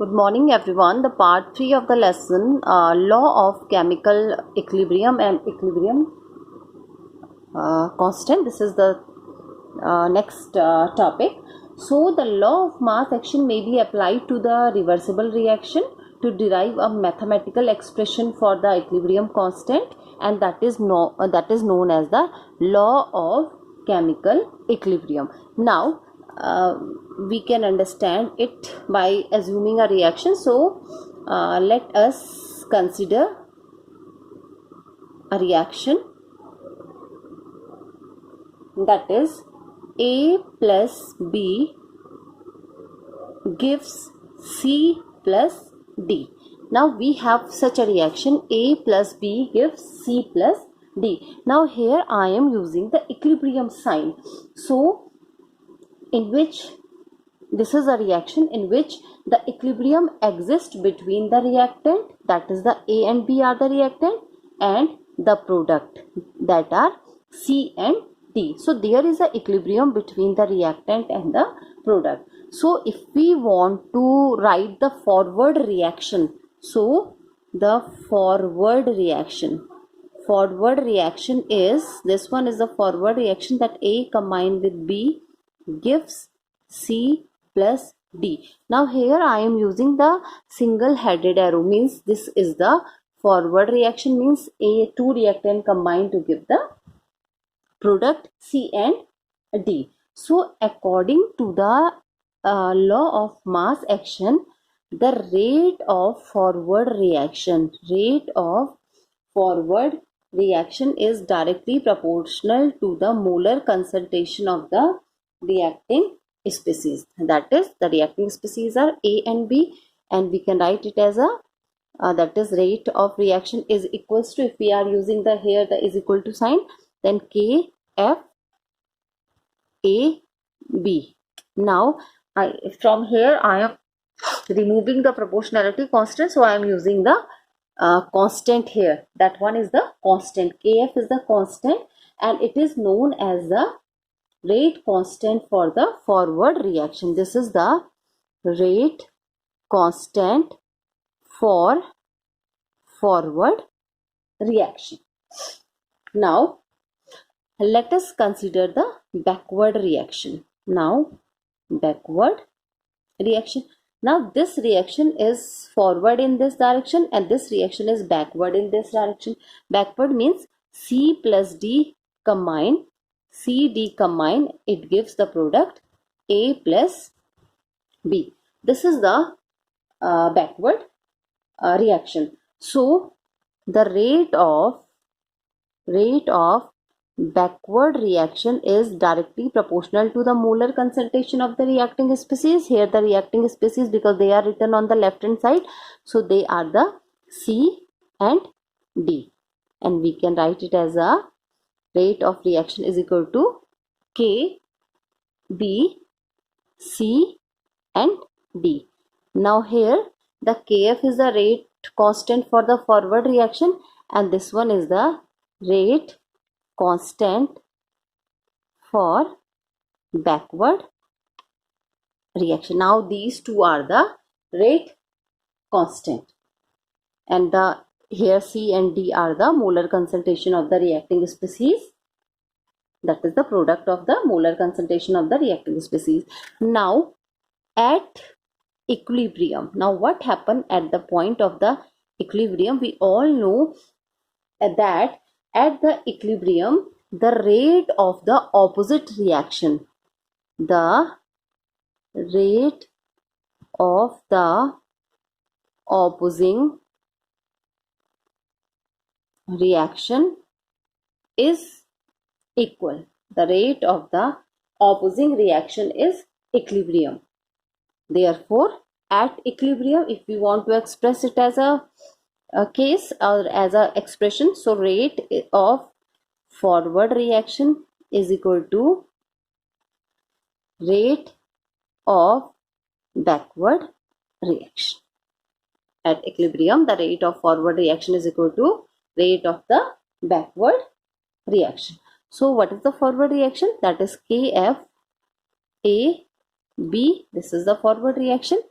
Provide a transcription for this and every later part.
Good morning, everyone. The part 3 of the lesson, law of chemical equilibrium and equilibrium constant. This is the next topic. So, the law of mass action may be applied to the reversible reaction to derive a mathematical expression for the equilibrium constant, and that is known as the law of chemical equilibrium. Now, we can understand it by assuming a reaction. So, let us consider a reaction, that is A plus B gives C plus D. Now we have such a reaction, A plus B gives C plus D. Now here I am using the equilibrium sign. So in which this is a reaction in which the equilibrium exists between the reactant, that is the A and B are the reactant, and the product, that are C and D. So there is a equilibrium between the reactant and the product. So if we want to write the forward reaction, so the forward reaction is, this one is the forward reaction, that A combined with B gives C plus D. Now here I am using the single headed arrow, means this is the forward reaction, means two reactant combined to give the product C and D. So according to the law of mass action, the rate of forward reaction is directly proportional to the molar concentration of the reacting species. That is, the reacting species are A and B, and we can write it as a that is, rate of reaction is equals to, if we are using the here the is equal to sign, then KF A B. Now from here I am removing the proportionality constant, so I am using the constant here. That one is the constant. KF is the constant, and it is known as the rate constant for the forward reaction. This is the rate constant for forward reaction. Now let us consider the backward reaction. Now this reaction is forward in this direction, and this reaction is backward in this direction. Backward means C plus D combine, it gives the product A plus B. This is the backward reaction. So the rate of backward reaction is directly proportional to the molar concentration of the reacting species. Here the reacting species, because they are written on the left hand side, so they are the C and D, and we can write it as a rate of reaction is equal to K, B, C and D. Now here the KF is the rate constant for the forward reaction, and this one is the rate constant for backward reaction. Now these two are the rate constant, and the here C and D are the molar concentration of the reacting species, that is the product of the molar concentration of the reacting species. Now at equilibrium, now what happened at the point of the equilibrium? We all know that at the equilibrium, the rate of the opposite reaction, the rate of the opposing reaction is equal. The rate of the opposing reaction is equilibrium. Therefore, at equilibrium, if we want to express it as a case or as a expression, so rate of forward reaction is equal to rate of backward reaction. At equilibrium, the rate of forward reaction is equal to rate of the backward reaction. So what is the forward reaction? That is KF A B. This is the forward reaction,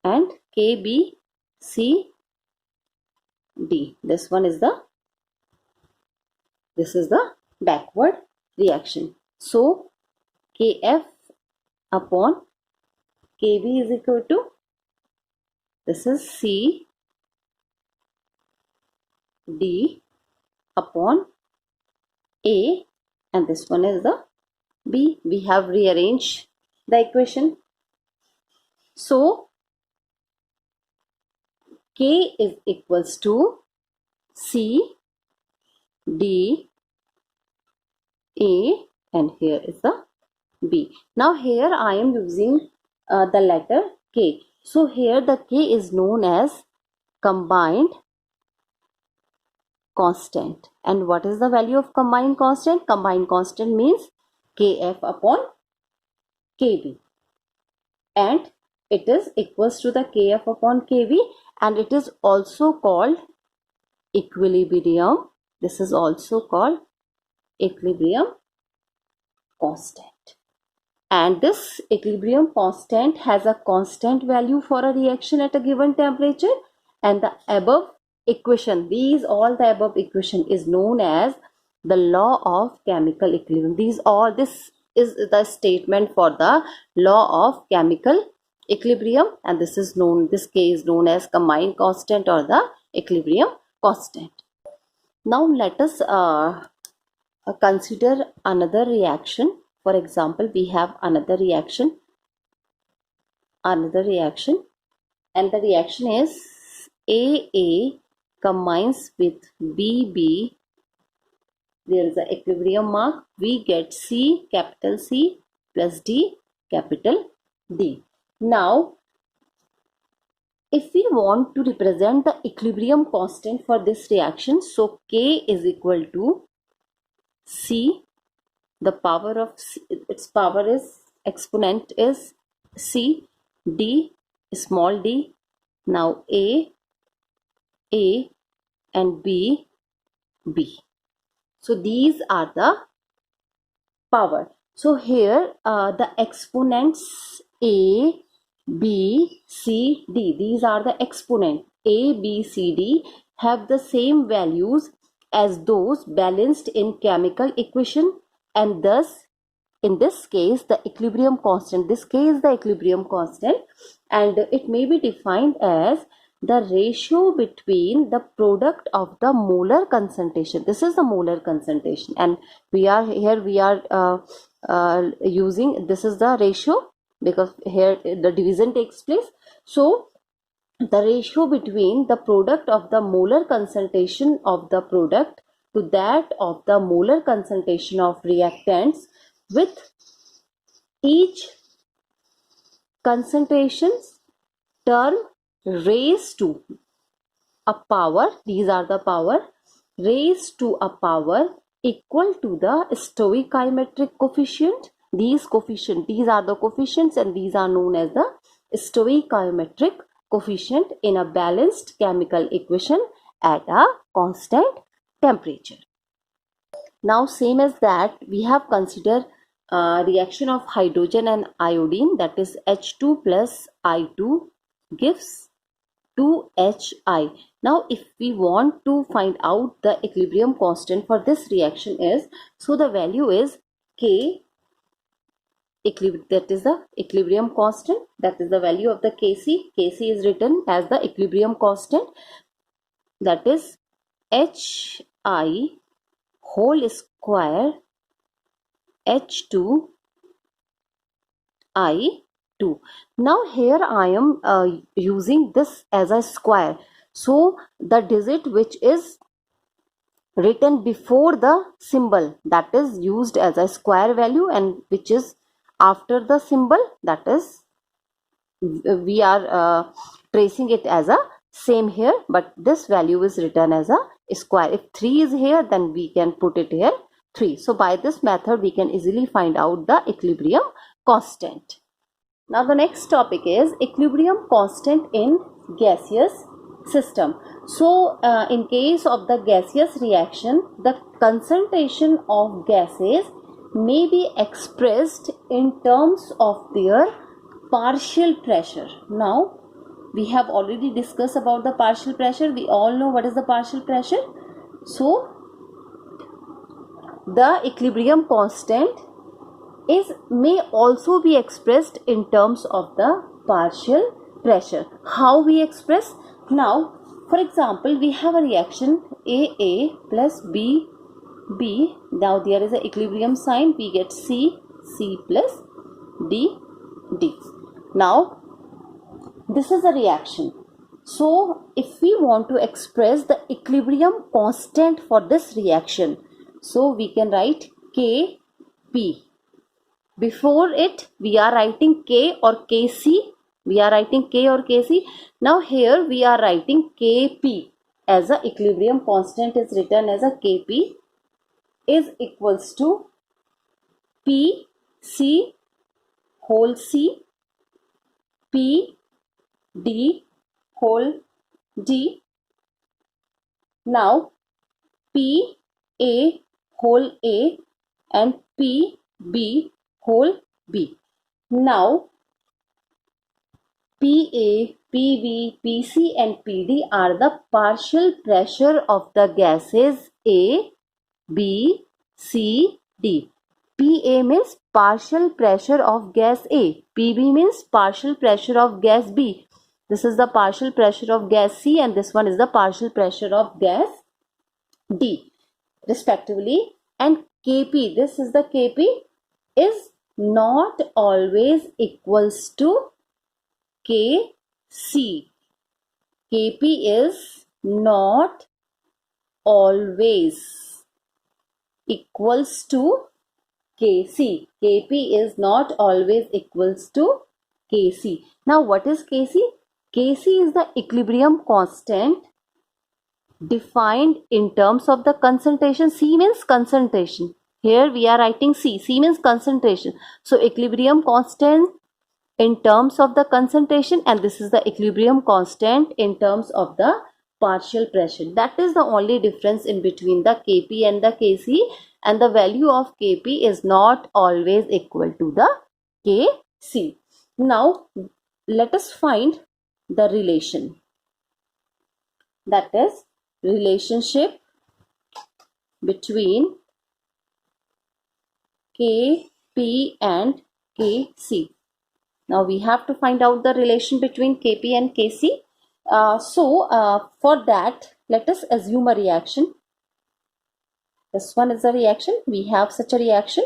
and KBCD. This is the backward reaction. So Kf upon Kb is equal to, this is C D upon A, and this one is the B. We have rearranged the equation. So K is equals to C D A, and here is the B. Now here I am using the letter K. So here the K is known as combined constant. And what is the value of combined constant? Combined constant means Kf upon Kb, and it is equals to the Kf upon Kb, and it is also called equilibrium. This is also called equilibrium constant. And this equilibrium constant has a constant value for a reaction at a given temperature, and the above equation, all the above equation is known as the law of chemical equilibrium. This is the statement for the law of chemical equilibrium, and this K is known as combined constant or the equilibrium constant. Now let us consider another reaction. For example, we have another reaction, and the reaction is AA combines with BB. There is an equilibrium mark. We get C, capital C, plus D, capital D. Now, if we want to represent the equilibrium constant for this reaction, so K is equal to C. The power of C, its power is, exponent is C, D, small d. Now A, and B. So these are the power. So here the exponents A, B, C, D. These are the exponent. A, B, C, D have the same values as those balanced in chemical equation, and thus in this case the equilibrium constant, this K is the equilibrium constant, and it may be defined as the ratio between the product of the molar concentration. This is the molar concentration, and we are using, this is the ratio because here the division takes place. So the ratio between the product of the molar concentration of the product to that of the molar concentration of reactants, with each concentrations term raised to a power, these are the power, raised to a power equal to the stoichiometric coefficient. These are the coefficients, and these are known as the stoichiometric coefficient in a balanced chemical equation at a constant temperature. Now same as that, we have considered reaction of hydrogen and iodine, that is H2 plus I2 gives 2HI. Now if we want to find out the equilibrium constant for this reaction is, so the value is K, that is the equilibrium constant, that is the value of the Kc. Kc is written as the equilibrium constant, that is Hi whole square H2 I2. Now here I am using this as a square. So the digit which is written before the symbol, that is used as a square value, and which is after the symbol, that is we are tracing it as a same here, but this value is written as a square. If 3 is here, then we can put it here 3. So by this method we can easily find out the equilibrium constant. Now the next topic is equilibrium constant in gaseous system. So in case of the gaseous reaction, the concentration of gases may be expressed in terms of their partial pressure. Now we have already discussed about the partial pressure. We all know what is the partial pressure. So the equilibrium constant may also be expressed in terms of the partial pressure. How we express? Now, for example, we have a reaction AA plus B. Now there is an equilibrium sign. We get C plus D. Now this is a reaction. So if we want to express the equilibrium constant for this reaction, so we can write Kp. Before it we are writing K or Kc. Now here we are writing Kp as a equilibrium constant is written as a Kp is equals to Pc whole C P D whole D. Now P A whole A and P B whole B. Now PA, PB, PC and PD are the partial pressure of the gases A, B, C, D. PA means partial pressure of gas A. PB means partial pressure of gas B. This is the partial pressure of gas C and this one is the partial pressure of gas D respectively. And Kp, this is the Kp, is not always equals to Kc. Kp is not always equals to Kc. Kp is not always equals to Kc. Now what is Kc? Kc is the equilibrium constant defined in terms of the concentration. C means concentration. Here we are writing C. C means concentration. So equilibrium constant in terms of the concentration, and this is the equilibrium constant in terms of the partial pressure. That is the only difference in between the Kp and the Kc, and the value of Kp is not always equal to the Kc. Now let us find the relation, that is relationship between Kp and Kc. Now we have to find out the relation between Kp and Kc. For that, let us assume a reaction. This one is a reaction. We have such a reaction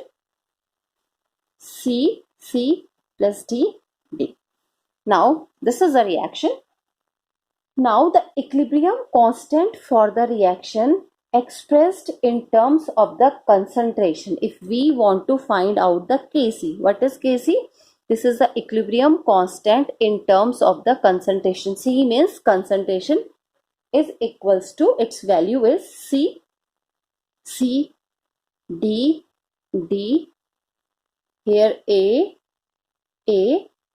C plus D. Now this is a reaction. Now the equilibrium constant for the reaction expressed in terms of the concentration. If we want to find out the Kc, what is Kc? This is the equilibrium constant in terms of the concentration. C means concentration is equals to, its value is C D. Here A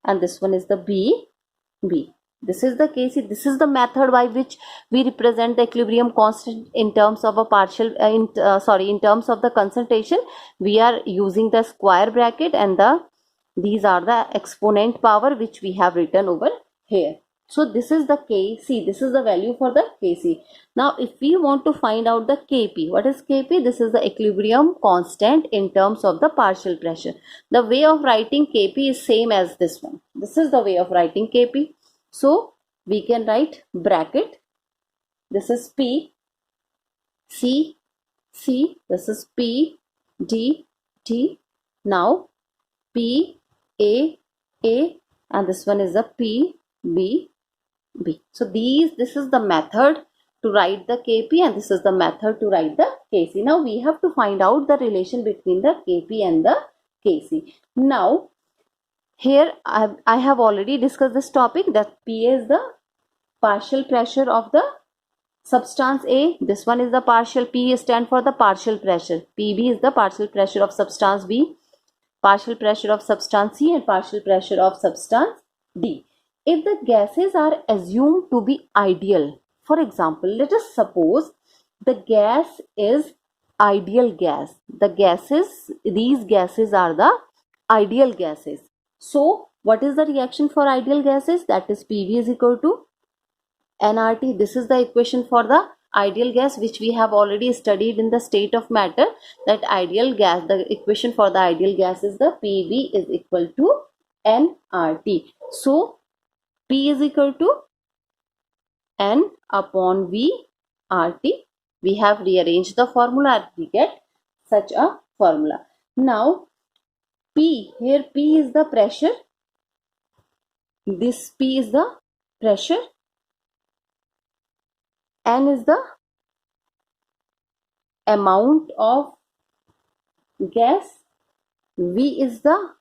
and this one is the B. This is the Kc. This is the method by which we represent the equilibrium constant in terms of a in terms of the concentration. We are using the square bracket and these are the exponent power which we have written over here. So this is the Kc. This is the value for the Kc. Now if we want to find out the Kp, what is Kp? This is the equilibrium constant in terms of the partial pressure. The way of writing Kp is same as this one. This is the way of writing Kp. So we can write bracket. This is P C. This is P D. Now P A and this one is the P B. So this is the method to write the Kp and this is the method to write the Kc. Now we have to find out the relation between the Kp and the Kc. Now here I have already discussed this topic, that P is the partial pressure of the substance A. This one is the partial. P stand for the partial pressure. Pb is the partial pressure of substance B, partial pressure of substance C and partial pressure of substance D. If the gases are assumed to be ideal, for example, let us suppose the gas is ideal gas. These gases are the ideal gases. So what is the reaction for ideal gases? That is PV is equal to nRT. This is the equation for the ideal gas, which we have already studied in the state of matter, that ideal gas, the equation for the ideal gas is the PV is equal to nRT. So P is equal to N upon V RT. We have rearranged the formula and we get such a formula. Now P, here P is the pressure. This P is the pressure. N is the amount of gas. V is the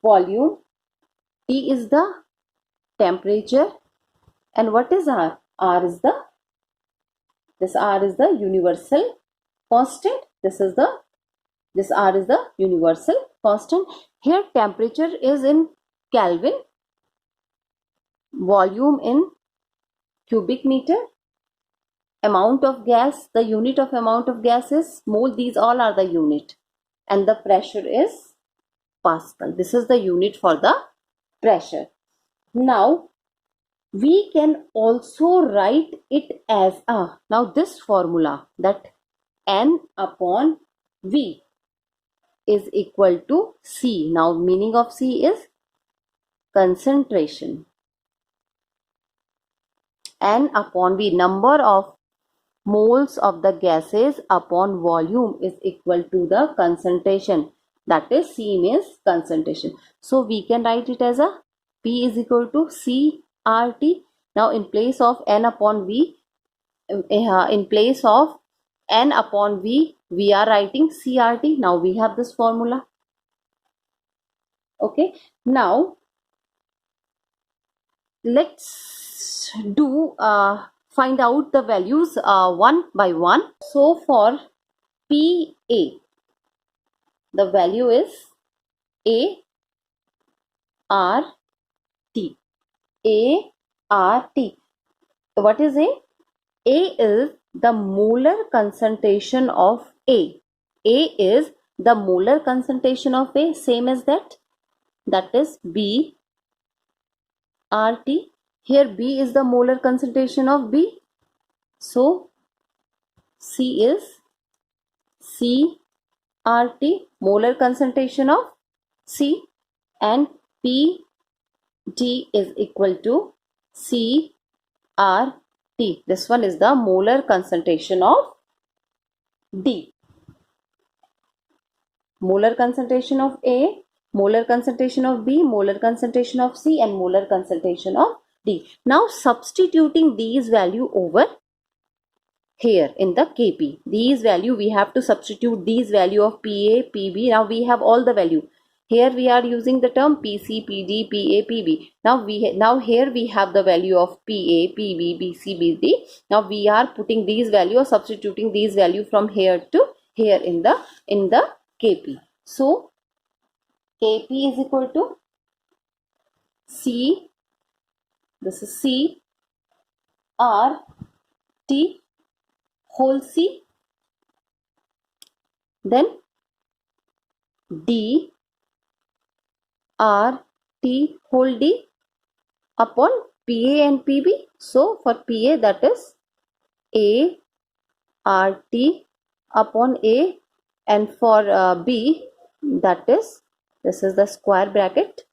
volume. T is the temperature. And what is R? R is the universal constant. This R is the universal constant. Here temperature is in Kelvin, volume in cubic meter, amount of gas, the unit of amount of gas is mole. These all are the unit, and the pressure is Pascal. This is the unit for the pressure. Now we can also write it as now this formula, that N upon V is equal to C. Now meaning of C is concentration. N upon V, number of moles of the gases upon volume, is equal to the concentration. That is, C means concentration. So we can write it as a P is equal to CRT. Now in place of N upon V, in place of N upon V, we are writing CRT. Now we have this formula. Okay. Now let's do find out the values one by one. So for PA, the value is ART. ART. What is A? A is the molar concentration of A. A is the molar concentration of A, same as that. That is B RT. Here B is the molar concentration of B. So C is CRT, molar concentration of C, and PD is equal to CRT. This one is the molar concentration of D. Molar concentration of A, molar concentration of B, molar concentration of C, and molar concentration of D. Now substituting these value over here in the Kp. These value we have to substitute these value of Pa, Pb. Now we have all the value. Here we are using the term Pc, Pd, Pa, Pb. Now here we have the value of Pa, Pb, Bc, Bd. Now we are putting these value or substituting these value from here to here in the Kp. So Kp is equal to C. This is C R T whole C, then D R T whole D upon Pa and Pb. So for Pa, that is A R T upon A, and for B, that is, this is the square bracket,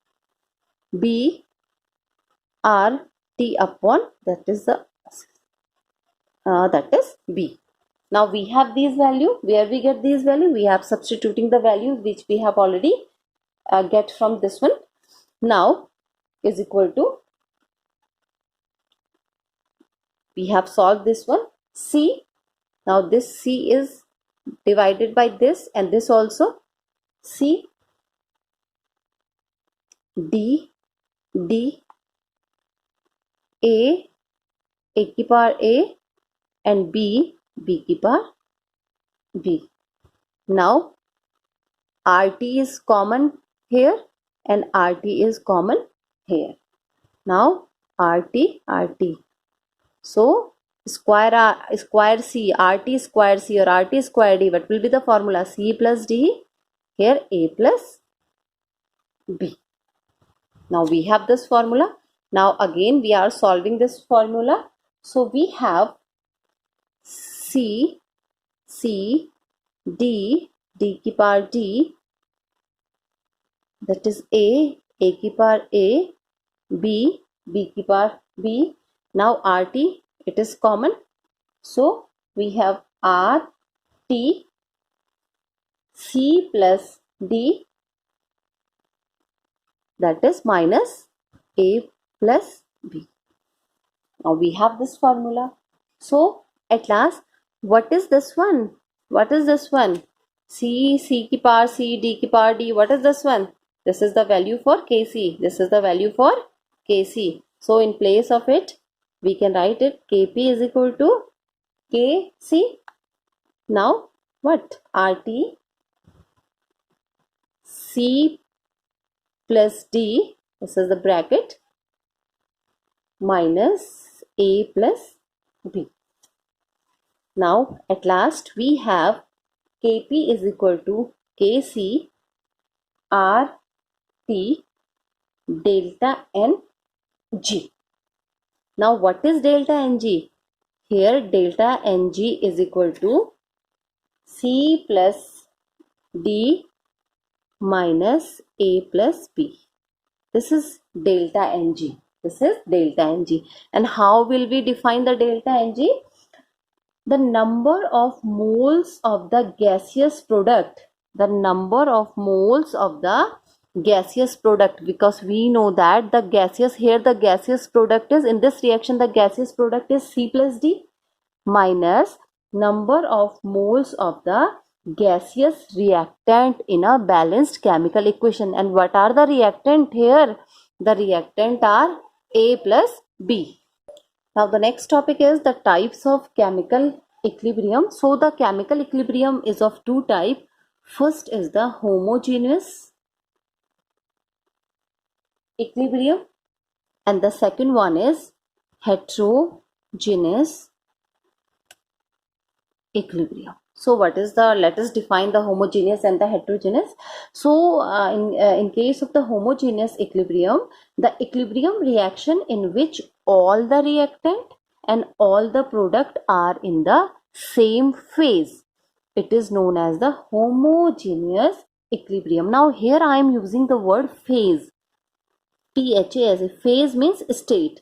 B R T upon, that is the that is B. Now we have these value. Where we get these value? We have substituting the value which we have already get from this one. Now is equal to, we have solved this one, C. Now this C is divided by this and this also, C D D A की power A and B की power B. Now RT is common here and RT is common here. Now RT. So square C, RT square C or RT square D. What will be the formula? C plus D. Here A plus B. Now we have this formula. Now again we are solving this formula. So we have C D की power D, that is A की power A, B की power B. Now RT, it is common. So we have RT C plus D, that is minus A plus B. Now we have this formula. So at last, what is this one? What is this one? C की power C, D की power D. What is this one? This is the value for Kc. This is the value for Kc. So in place of it, we can write it Kp is equal to Kc. Now what? RT C plus D, this is the bracket, minus A plus B. Now at last we have Kp is equal to Kc RT delta Ng. Now what is delta Ng? Here delta Ng is equal to C plus D minus A plus B. This is delta Ng. This is delta Ng. And how will we define the delta Ng? The number of moles of the gaseous product. The number of moles of the gaseous product, because we know that the gaseous, here the gaseous product is, in this reaction the gaseous product is C plus D minus number of moles of the gaseous reactant in a balanced chemical equation. And what are the reactant here? The reactant are A plus B. Now the next topic is the types of chemical equilibrium. So the chemical equilibrium is of two types. First is the homogeneous equilibrium and the second one is heterogeneous equilibrium. So what is the, let us define the homogeneous and the heterogeneous. So in case of the homogeneous equilibrium, the equilibrium reaction in which all the reactant and all the product are in the same phase, it is known as the homogeneous equilibrium. Now here I am using the word phase. PHAS. Phase means state.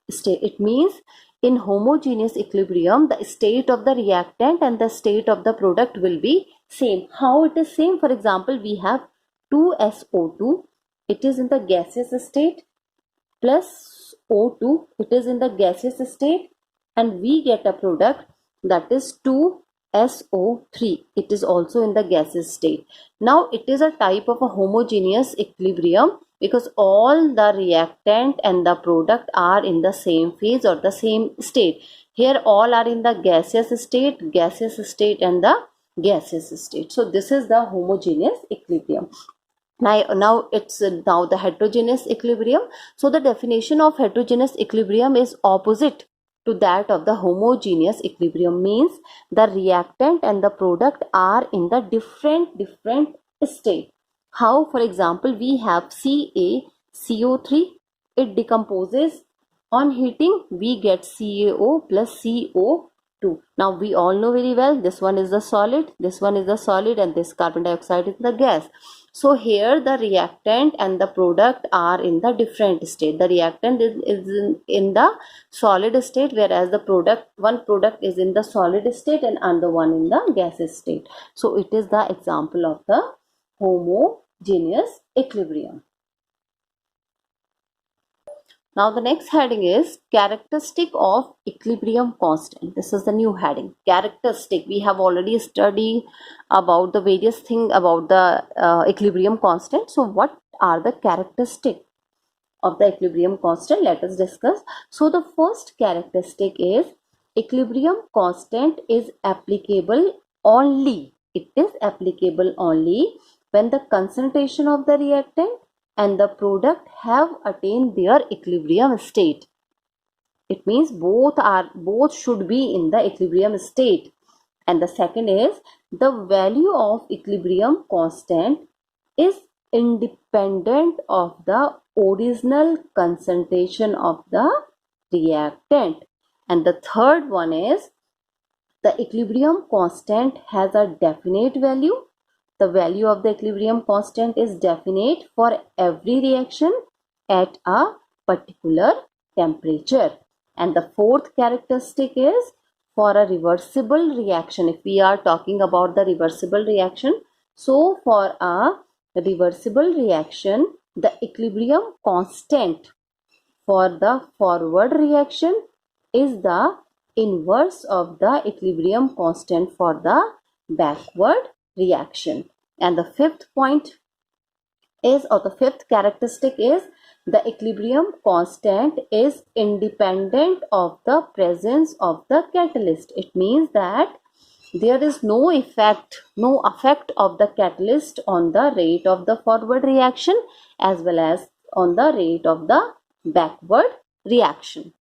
It means in homogeneous equilibrium, the state of the reactant and the state of the product will be same. How it is same? For example, we have 2SO2. It is in the gaseous state plus O2. It is in the gaseous state, and we get a product that is 2SO3. It is also in the gaseous state. Now it is a type of a homogeneous equilibrium because all the reactant and the product are in the same phase or the same state. Here all are in the gaseous state and the gaseous state. So this is the homogeneous equilibrium. Now it's now the heterogeneous equilibrium. So the definition of heterogeneous equilibrium is opposite to that of the homogeneous equilibrium, means the reactant and the product are in the different state. How? For example, we have CaCO3. It decomposes on heating. We get CaO plus CO2. Now we all know very well, this one is the solid, this one is the solid, and this carbon dioxide is the gas. So here the reactant and the product are in the different state. The reactant is in the solid state, whereas the one product is in the solid state and another one in the gaseous state. So it is the example of the homogeneous equilibrium. Now the next heading is characteristic of equilibrium constant. This is the new heading, characteristic. We have already studied about the various things about the equilibrium constant. So what are the characteristics of the equilibrium constant? Let us discuss. So the first characteristic is equilibrium constant is applicable only. It is applicable only when the concentration of the reactant and the product have attained their equilibrium state. It means both should be in the equilibrium state. And the second is the value of equilibrium constant is independent of the original concentration of the reactant. And the third one is the equilibrium constant has a definite value. The value of the equilibrium constant is definite for every reaction at a particular temperature. And the fourth characteristic is for a reversible reaction. If we are talking about the reversible reaction, so for a reversible reaction, the equilibrium constant for the forward reaction is the inverse of the equilibrium constant for the backward reaction. And the fifth point is, or the fifth characteristic is, the equilibrium constant is independent of the presence of the catalyst. It means that there is no effect of the catalyst on the rate of the forward reaction as well as on the rate of the backward reaction.